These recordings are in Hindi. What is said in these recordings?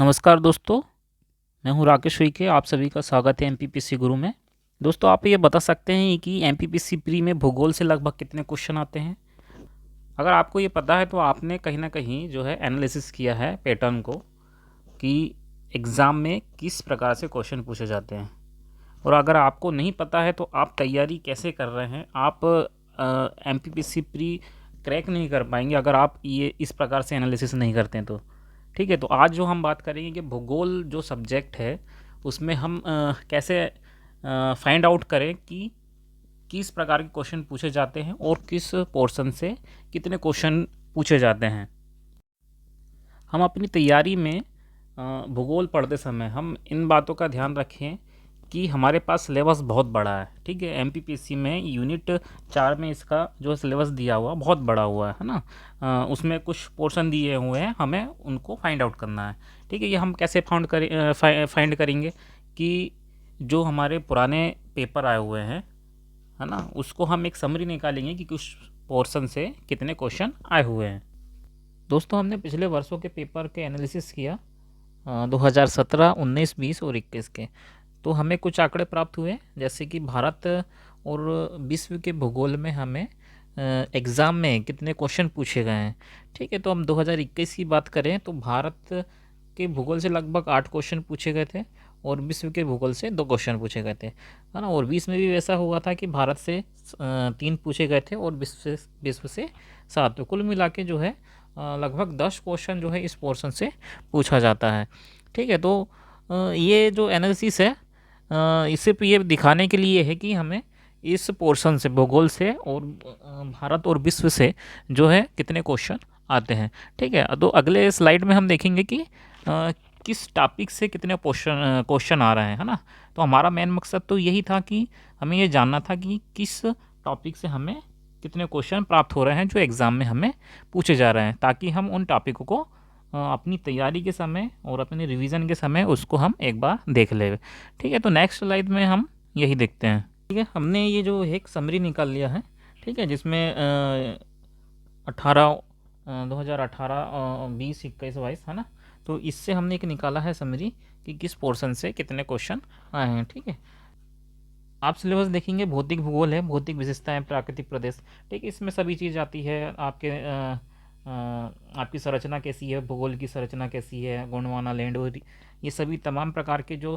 नमस्कार दोस्तों, मैं हूं राकेश उइके। आप सभी का स्वागत है एमपीपीसी गुरु में। दोस्तों, आप ये बता सकते हैं कि एमपीपीसी प्री में भूगोल से लगभग कितने क्वेश्चन आते हैं? अगर आपको ये पता है तो आपने कहीं ना कहीं जो है एनालिसिस किया है पैटर्न को कि एग्ज़ाम में किस प्रकार से क्वेश्चन पूछे जाते हैं। और अगर आपको नहीं पता है तो आप तैयारी कैसे कर रहे हैं? आप एमपीपीसी प्री क्रैक नहीं कर पाएंगे अगर आप ये इस प्रकार से एनालिसिस नहीं करते हैं तो। ठीक है, तो आज जो हम बात करेंगे कि भूगोल जो सब्जेक्ट है उसमें हम कैसे फाइंड आउट करें कि किस प्रकार के क्वेश्चन पूछे जाते हैं और किस पोर्शन से कितने क्वेश्चन पूछे जाते हैं। हम अपनी तैयारी में भूगोल पढ़ते समय हम इन बातों का ध्यान रखें कि हमारे पास सिलेबस बहुत बड़ा है। ठीक है, एमपीपीसी में यूनिट 4 में इसका जो सिलेबस दिया हुआ बहुत बड़ा हुआ है ना। उसमें कुछ पोर्शन दिए हुए हैं, हमें उनको फाइंड आउट करना है। ठीक है, ये हम कैसे फाइंड करेंगे कि जो हमारे पुराने पेपर आए हुए हैं है ना, उसको हम एक समरी निकालेंगे कि कुछ पोर्शन से कितने क्वेश्चन आए हुए हैं। दोस्तों, हमने पिछले वर्षों के पेपर के एनालिसिस किया 2017, 19, 20 और 21 के। तो हमें कुछ आंकड़े प्राप्त हुए, जैसे कि भारत और विश्व के भूगोल में हमें एग्ज़ाम में कितने क्वेश्चन पूछे गए हैं। ठीक है, तो हम 2021 की बात करें तो भारत के भूगोल से लगभग 8 क्वेश्चन पूछे गए थे और विश्व के भूगोल से 2 क्वेश्चन पूछे गए थे, है ना। और 20 में भी वैसा हुआ था कि भारत से 3 पूछे गए थे और विश्व से 7। तो कुल मिला के जो है लगभग 10 क्वेश्चन जो है इस पोर्शन से पूछा जाता है। ठीक है, तो ये जो एनालिसिस है इसे ये दिखाने के लिए है कि हमें इस पोर्शन से भूगोल से और भारत और विश्व से जो है कितने क्वेश्चन आते हैं। ठीक है, तो अगले स्लाइड में हम देखेंगे कि किस टॉपिक से कितने क्वेश्चन आ रहे हैं, है ना। तो हमारा मेन मकसद तो यही था कि हमें ये जानना था कि किस टॉपिक से हमें कितने क्वेश्चन प्राप्त हो रहे हैं जो एग्ज़ाम में हमें पूछे जा रहे हैं, ताकि हम उन टॉपिकों को अपनी तैयारी के समय और अपने रिवीजन के समय उसको हम एक बार देख लें। ठीक है, तो नेक्स्ट स्लाइड में हम यही देखते हैं। ठीक है, हमने ये जो एक समरी निकाल लिया है, ठीक है, जिसमें 18 2018 20 21 22 है ना। तो इससे हमने एक निकाला है समरी कि किस पोर्शन से कितने क्वेश्चन आए हैं। ठीक है, आप सिलेबस देखेंगे, भौतिक भूगोल है, भौतिक विशेषताएं, प्राकृतिक प्रदेश। ठीक है, इसमें सभी चीज़ आती है। आपकी संरचना कैसी है, भूगोल की संरचना कैसी है, गोंडवाना लैंड, और ये सभी तमाम प्रकार के जो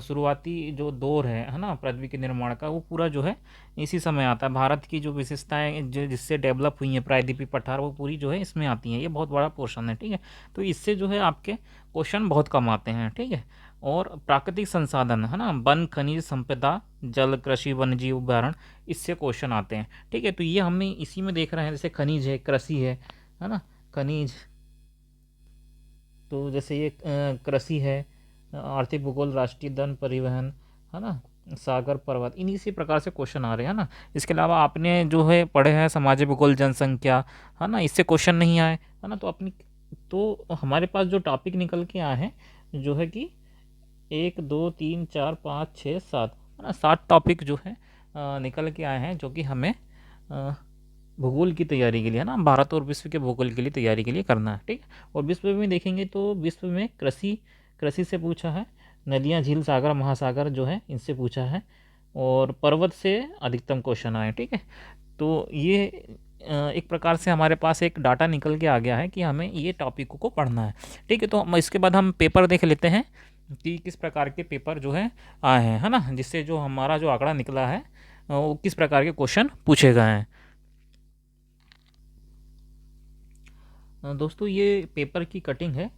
शुरुआती जो दौर है ना पृथ्वी के निर्माण का, वो पूरा जो है इसी समय आता है। भारत की जो विशेषताएं जो जिससे डेवलप हुई हैं, प्रायद्वीपीय पठार, वो पूरी जो है इसमें आती हैं। ये बहुत बड़ा पोर्शन है। ठीक है, तो इससे जो है आपके क्वेश्चन बहुत कम आते हैं। ठीक है, और प्राकृतिक संसाधन है ना, वन खनिज संपदा, जल, कृषि, वन्यजीव अभ्यारण्य, इससे क्वेश्चन आते हैं। ठीक है, तो ये हमें इसी में देख रहे हैं, जैसे खनिज है, कृषि है ना। खनिज, तो जैसे ये कृषि है, आर्थिक भूगोल, राष्ट्रीय धन परिवहन, है ना, सागर पर्वत, इन इसी प्रकार से क्वेश्चन आ रहे हैं ना। इसके अलावा आपने जो है पढ़े हैं सामाजिक भूगोल, जनसंख्या, है ना, इससे क्वेश्चन नहीं आए, है ना। तो हमारे पास जो टॉपिक निकल के आए हैं जो है कि 1 2 3 4 5 6 7, है ना, 7 टॉपिक जो है निकल के आए हैं, जो कि हमें भूगोल की तैयारी के लिए, है ना, भारत और विश्व के भूगोल के लिए तैयारी के लिए करना है। ठीक है, और विश्व में देखेंगे तो विश्व में कृषि कृषि से पूछा है, नदियाँ, झील, सागर, महासागर जो है इनसे पूछा है, और पर्वत से अधिकतम क्वेश्चन आए। ठीक है, तो ये एक प्रकार से हमारे पास एक डाटा निकल के आ गया है कि हमें ये टॉपिकों को पढ़ना है। ठीक है, तो हम इसके बाद हम पेपर देख लेते हैं कि किस प्रकार के पेपर जो है आए हैं, है ना, जिससे जो हमारा जो आंकड़ा निकला है वो किस प्रकार के क्वेश्चन पूछे गए हैं। दोस्तों, ये पेपर की कटिंग है,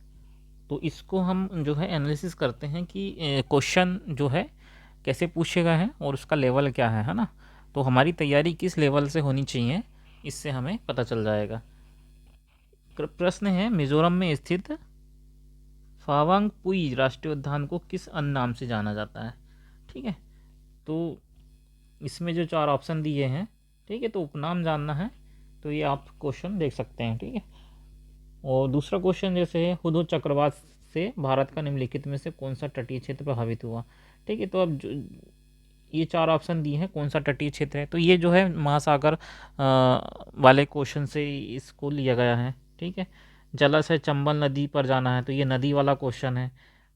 तो इसको हम जो है एनालिसिस करते हैं कि क्वेश्चन जो है कैसे पूछे गए हैं और उसका लेवल क्या है ना। तो हमारी तैयारी किस लेवल से होनी चाहिए, इससे हमें पता चल जाएगा। प्रश्न है, मिजोरम में स्थित फावांग पुई राष्ट्रीय उद्यान को किस अन्य नाम से जाना जाता है। ठीक है, तो इसमें जो 4 ऑप्शन दिए हैं, ठीक है, तो उपनाम जानना है तो ये आप क्वेश्चन देख सकते हैं। ठीक है, और दूसरा क्वेश्चन जैसे है, हुदहुद चक्रवात से भारत का निम्नलिखित में से कौन सा तटीय क्षेत्र प्रभावित हुआ। ठीक है, तो अब ये 4 ऑप्शन दिए हैं, कौन सा तटीय क्षेत्र है, तो ये जो है महासागर वाले क्वेश्चन से इसको लिया गया है। ठीक है, जलाशय चंबल नदी पर जाना है तो ये नदी वाला क्वेश्चन है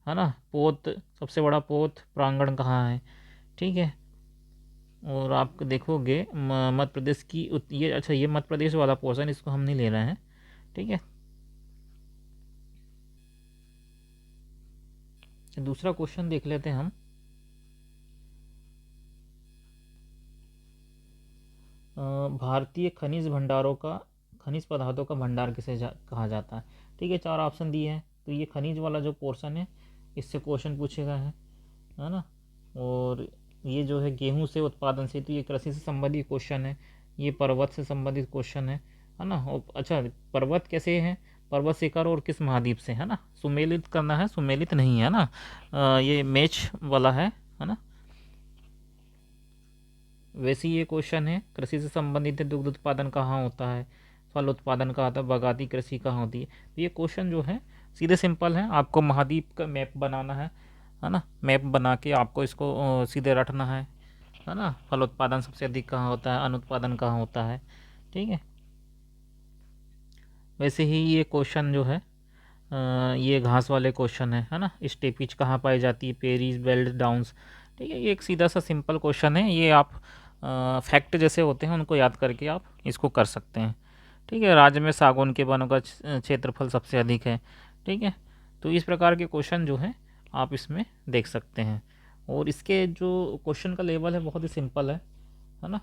ना। पोत, सबसे बड़ा पोत प्रांगण कहाँ है, ठीक है। और आप देखोगे मध्य प्रदेश की ये अच्छा, ये मध्य प्रदेश वाला पोर्शन, इसको हम नहीं ले रहे हैं, ठीक है। दूसरा क्वेश्चन देख लेते हैं हम। भारतीय खनिज भंडारों का, खनिज पदार्थों का भंडार किसे कहा जाता है, ठीक है। 4 ऑप्शन दिए हैं, तो ये खनिज वाला जो पोर्शन है इससे क्वेश्चन पूछेगा है ना। और ये जो है गेहूं से उत्पादन से, तो ये कृषि से संबंधित क्वेश्चन है। ये पर्वत से संबंधित क्वेश्चन है ना। और अच्छा, पर्वत कैसे है, पर्वत शिखर और किस महाद्वीप से, है ना। सुमेलित करना है, सुमेलित नहीं है ना। ये मैच वाला है ना। वैसे ये क्वेश्चन है कृषि से संबंधित है, दुग्ध उत्पादन कहाँ होता है, फल उत्पादन कहाँ होता है, बागाती कृषि कहाँ होती है। तो ये क्वेश्चन जो है सीधे सिंपल है, आपको महाद्वीप का मैप बनाना है ना। मैप बना के आपको इसको सीधे रटना है ना। फल उत्पादन सबसे अधिक कहाँ होता है, अनुत्पादन कहाँ होता है, ठीक है। वैसे ही ये क्वेश्चन जो है ये घास वाले क्वेश्चन है ना। स्टेपिच कहाँ पाई जाती है, पेरीज, बेल्ट, डाउन्स, ठीक है। ये एक सीधा सा सिंपल क्वेश्चन है, ये आप फैक्ट जैसे होते हैं उनको याद करके आप इसको कर सकते हैं, ठीक है। राज्य में सागौन के वनों का क्षेत्रफल सबसे अधिक है, ठीक है। तो इस प्रकार के क्वेश्चन जो है आप इसमें देख सकते हैं। और इसके जो क्वेश्चन का लेवल है बहुत ही सिंपल है ना।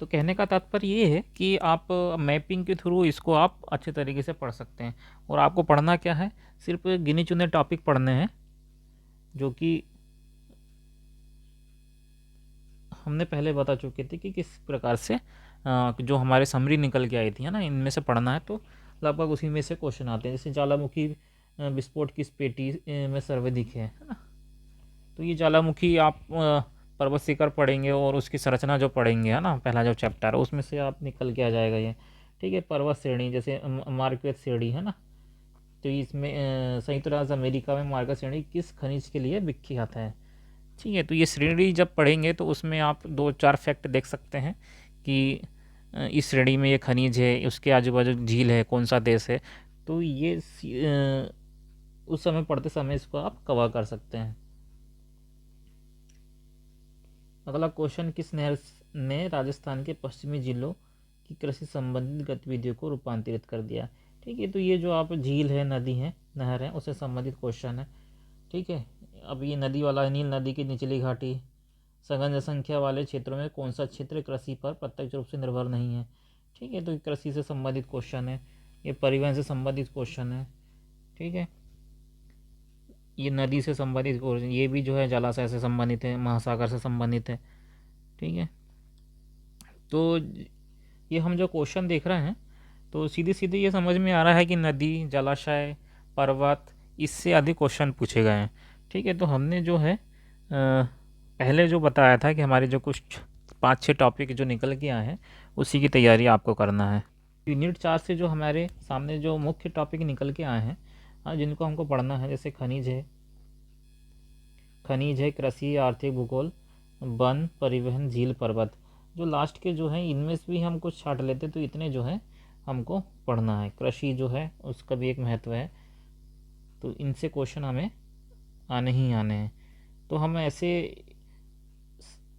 तो कहने का तात्पर्य ये है कि आप मैपिंग के थ्रू इसको आप अच्छे तरीके से पढ़ सकते हैं। और आपको पढ़ना क्या है, सिर्फ गिने चुने टॉपिक पढ़ने हैं, जो कि हमने पहले बता चुके थे कि किस प्रकार से जो हमारे समरी निकल के आई थी, है ना, इनमें से पढ़ना है। तो लगभग उसी में से क्वेश्चन आते हैं। जैसे ज्वालामुखी विस्फोट किस पेटी में सर्वाधिक है ना। तो ये ज्वालामुखी आप पर्वत शिखर पढ़ेंगे और उसकी संरचना जो पढ़ेंगे, है ना, पहला जो चैप्टर है उसमें से आप निकल के आ जाएगा ये, ठीक है। पर्वत श्रेणी जैसे मार्क्वेट श्रेणी है ना। तो इसमें संयुक्त राज्य अमेरिका में मार्क्वेट श्रेणी किस खनिज के लिए विख्यात है, ठीक है। तो ये श्रेणी जब पढ़ेंगे तो उसमें आप 2-4 फैक्ट देख सकते हैं कि इस श्रेणी में ये खनिज है, उसके आजू बाजू झील है, कौन सा देश है। तो ये उस समय पढ़ते समय इसको आप कवर कर सकते हैं। अगला क्वेश्चन, किस नहर ने राजस्थान के पश्चिमी जिलों की कृषि संबंधित गतिविधियों को रूपांतरित कर दिया, ठीक है। तो ये जो आप झील है, नदी है, नहर है, उससे संबंधित क्वेश्चन है, ठीक है। अब ये नदी वाला है, नील नदी की निचली घाटी, सघन जनसंख्या वाले क्षेत्रों में कौन सा क्षेत्र कृषि पर प्रत्यक्ष रूप से निर्भर नहीं है, ठीक है। तो कृषि से संबंधित क्वेश्चन है। ये परिवहन से संबंधित क्वेश्चन है, ठीक है। ये नदी से संबंधित क्वेश्चन, ये भी जो है जलाशय से संबंधित है, महासागर से संबंधित है, ठीक है। तो ये हम जो क्वेश्चन देख रहे हैं तो सीधे सीधे ये समझ में आ रहा है कि नदी, जलाशय, पर्वत, इससे अधिक क्वेश्चन पूछे गए हैं, ठीक है। तो हमने जो है पहले जो बताया था कि हमारे जो कुछ 5-6 टॉपिक जो निकल के आए हैं उसी की तैयारी आपको करना है। यूनिट 4 से जो हमारे सामने जो मुख्य टॉपिक निकल के आए हैं जिनको हमको पढ़ना है, जैसे खनिज है, कृषि, आर्थिक, भूगोल, वन, परिवहन, झील, पर्वत। जो लास्ट के जो हैं इनमें से भी हम कुछ छाट लेते तो इतने जो है हमको पढ़ना है। कृषि जो है उसका भी एक महत्व है, तो इनसे क्वेश्चन हमें आने ही आने हैं। तो हम ऐसे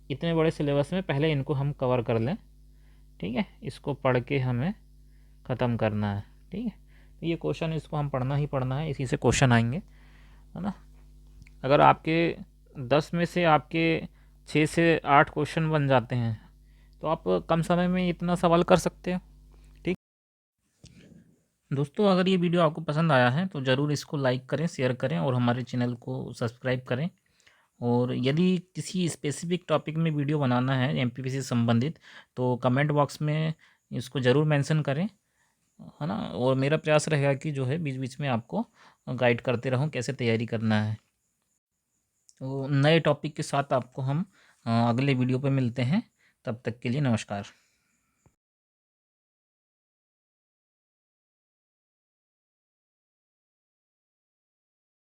इतने बड़े सिलेबस में पहले इनको हम कवर कर लें, ठीक है। इसको पढ़ के हमें ख़त्म करना है, ठीक है। तो ये क्वेश्चन इसको हम पढ़ना ही पढ़ना है, इसी से क्वेश्चन आएंगे, है ना। अगर आपके 10 में से आपके 6 से 8 क्वेश्चन बन जाते हैं तो आप कम समय में इतना सवाल कर सकते हो, ठीक। दोस्तों, अगर ये वीडियो आपको पसंद आया है तो ज़रूर इसको लाइक करें, शेयर करें और हमारे चैनल को सब्सक्राइब करें। और यदि किसी स्पेसिफिक टॉपिक में वीडियो बनाना है एमपीपीसी से संबंधित तो कमेंट बॉक्स में इसको ज़रूर मेंशन करें, है ना। और मेरा प्रयास रहेगा कि जो है बीच बीच में आपको गाइड करते रहूं कैसे तैयारी करना है। तो नए टॉपिक के साथ आपको हम अगले वीडियो पे मिलते हैं। तब तक के लिए नमस्कार।